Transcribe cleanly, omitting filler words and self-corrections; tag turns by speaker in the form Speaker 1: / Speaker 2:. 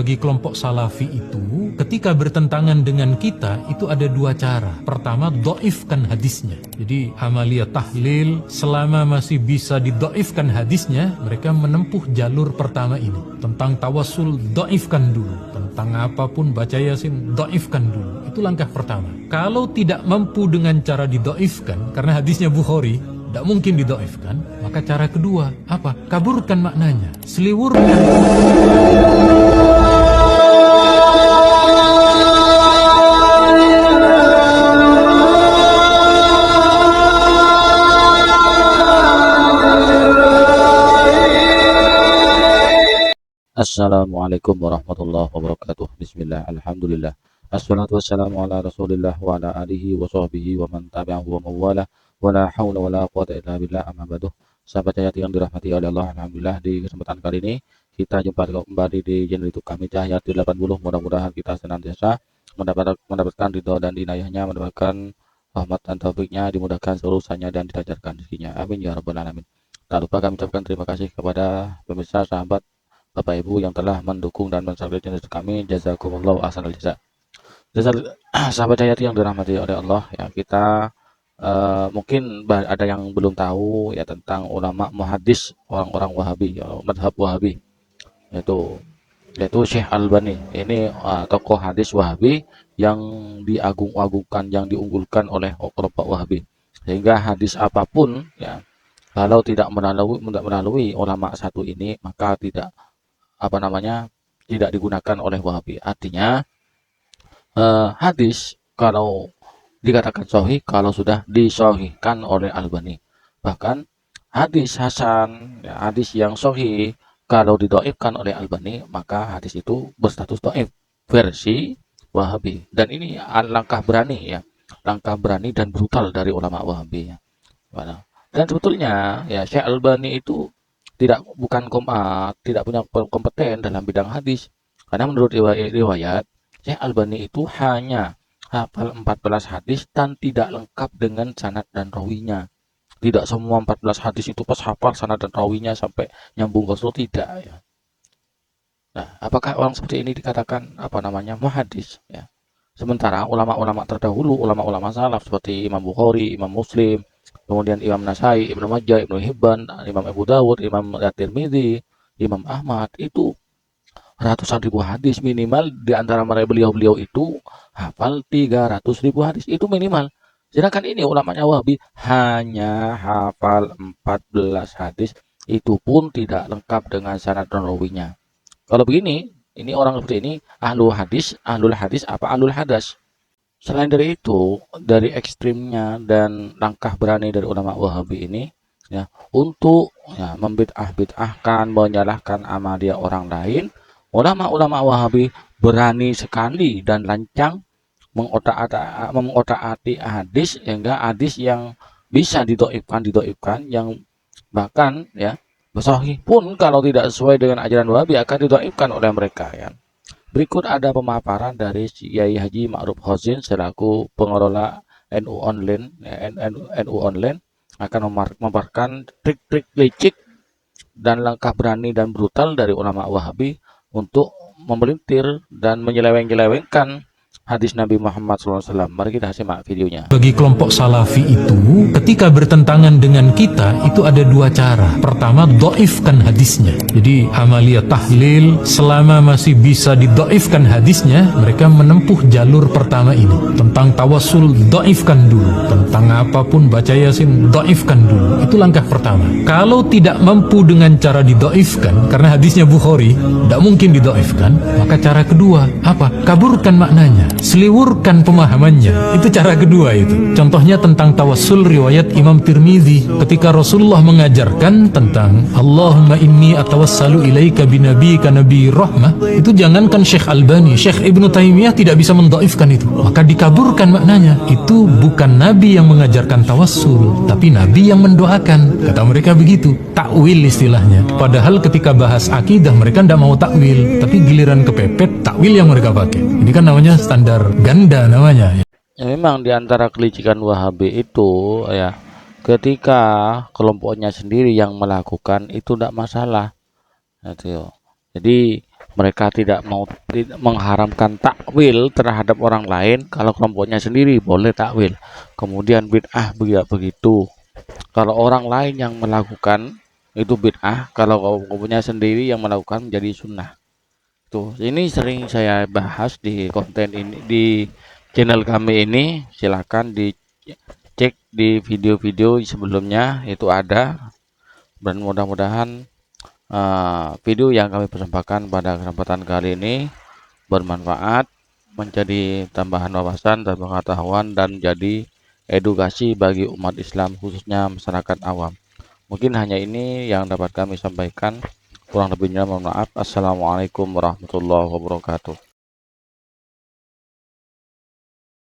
Speaker 1: Bagi kelompok salafi itu, ketika bertentangan dengan kita, itu ada dua cara. Pertama, do'ifkan hadisnya. Jadi, amaliyah tahlil, selama masih bisa dido'ifkan hadisnya, mereka menempuh jalur pertama ini. Tentang tawassul, do'ifkan dulu. Tentang apapun, baca yasin, do'ifkan dulu. Itu langkah pertama. Kalau tidak mampu dengan cara dido'ifkan, karena hadisnya Bukhari, tidak mungkin dido'ifkan, maka cara kedua, apa? Kaburkan maknanya. Seliwurkan.
Speaker 2: Assalamualaikum warahmatullahi wabarakatuh. Bismillah, alhamdulillah. Assalatu wassalamu ala rasulillah wa ala alihi wa sahbihi wa man tabi'ahu wa mawala wa la hawla wa la quwata illa billah, amma ba'du. Sahabat Cahayati yang dirahmati oleh Allah, alhamdulillah di kesempatan kali ini kita jumpa kembali di channel YouTube kami Cahayati 80. Mudah-mudahan kita senantiasa mendapatkan ridho dan inayahnya, mendapatkan rahmat dan taufiknya, dimudahkan urusannya dan dilancarkan rezekinya. Amin ya rabbal alamin. Tak lupa kami ucapkan terima kasih kepada pemirsa, sahabat, Bapak Ibu yang telah mendukung dan mensubscribe channel kami. Jazakumullah ahsanal jazaa. Sahabat Cahayati yang dirahmati oleh Allah, ya, kita mungkin ada yang belum tahu ya tentang ulama muhaddis orang-orang Wahabi, ya, madhab Wahabi, yaitu Syekh Albani. Ini tokoh hadis Wahabi yang diagung-agungkan, yang diunggulkan oleh kelompok Wahabi, sehingga hadis apapun, ya, kalau tidak melalui ulama satu ini, maka tidak digunakan oleh Wahabi. Artinya hadis kalau dikatakan sahih kalau sudah disahihkan oleh Albani. Bahkan hadis hasan, ya, hadis yang sahih kalau didoifkan oleh Albani, maka hadis itu berstatus doif versi Wahabi. Dan ini langkah berani, ya, langkah berani dan brutal dari ulama Wahabi, ya. Dan sebetulnya, ya, Syekh Albani itu tidak punya kompeten dalam bidang hadis, karena menurut riwayat Syekh Albani itu hanya hafal 14 hadis dan tidak lengkap dengan sanad dan rawinya. Tidak semua 14 hadis itu pas hafal sanad dan rawinya sampai nyambung ke Rasul, tidak, ya. Nah, apakah orang seperti ini dikatakan muhaddis, ya? Sementara ulama-ulama terdahulu, ulama-ulama salaf seperti Imam Bukhari, Imam Muslim, kemudian Imam Nasai, Ibnu Majah, Ibnu Hibban, Imam Abu Dawud, Imam At-Tirmidzi, Imam Ahmad, itu ratusan ribu hadis minimal. Di antara mereka beliau itu hafal 300 ribu hadis, itu minimal. Sedangkan ini ulamanya Wahabi hanya hafal 14 hadis, itu pun tidak lengkap dengan sanad dan rawinya. Kalau begini, ini orang seperti ini ahlul hadis apa ahlul hadas. Selain dari itu, dari ekstrimnya dan langkah berani dari ulama Wahabi ini, ya, untuk, ya, membid'ah-bid'ahkan, menyalahkan amaliyah orang lain, ulama-ulama Wahabi berani sekali dan lancang mengotak-atik hadis, sehingga hadis yang bisa didoifkan, yang bahkan, ya, sahih pun kalau tidak sesuai dengan ajaran Wahabi akan didoifkan oleh mereka, ya. Berikut ada pemaparan dari Kiai Haji Ma'ruf Hozin selaku pengelola NU Online, NU Online, akan memaparkan trik-trik licik dan langkah berani dan brutal dari ulama Wahabi untuk memelintir dan menyeleweng-nyelewengkan hadis Nabi Muhammad SAW. Mari kita simak videonya.
Speaker 1: Bagi kelompok salafi itu, ketika bertentangan dengan kita, itu ada dua cara. Pertama, do'ifkan hadisnya. Jadi, amaliyah tahlil, selama masih bisa dido'ifkan hadisnya, mereka menempuh jalur pertama ini. Tentang tawassul, do'ifkan dulu. Tentang apapun, baca yasin, do'ifkan dulu. Itu langkah pertama. Kalau tidak mampu dengan cara dido'ifkan, karena hadisnya Bukhari, tidak mungkin dido'ifkan, maka cara kedua, apa? Kaburkan maknanya. Seliwurkan pemahamannya. Itu cara kedua itu. Contohnya tentang tawassul riwayat Imam Tirmidzi, ketika Rasulullah mengajarkan tentang Allahumma inni atawassalu ilaika binabiyika nabi rahmah, itu jangankan Syekh Albani, Syekh Ibnu Taimiyah tidak bisa mendoifkan itu. Maka dikaburkan maknanya. Itu bukan Nabi yang mengajarkan tawassul, tapi Nabi yang mendoakan. Kata mereka begitu. Takwil istilahnya. Padahal ketika bahas akidah mereka tidak mau takwil, tapi giliran kepepet takwil yang mereka pakai. Ini kan namanya standar ganda namanya.
Speaker 2: Ya, memang di antara kelicikan Wahabi itu, ya, ketika kelompoknya sendiri yang melakukan itu tidak masalah. Jadi mereka tidak mau mengharamkan takwil terhadap orang lain, kalau kelompoknya sendiri boleh takwil. Kemudian bid'ah begitu. Kalau orang lain yang melakukan itu bid'ah, kalau kelompoknya sendiri yang melakukan menjadi sunnah. Tuh, ini sering saya bahas di konten ini di channel kami ini. Silakan dicek di video-video sebelumnya, itu ada. Dan mudah-mudahan video yang kami persembahkan pada kesempatan kali ini bermanfaat, menjadi tambahan wawasan dan pengetahuan, dan jadi edukasi bagi umat Islam, khususnya masyarakat awam. Mungkin hanya ini yang dapat kami sampaikan. Kurang lebihnya mohon maaf. Assalamualaikum warahmatullahi wabarakatuh.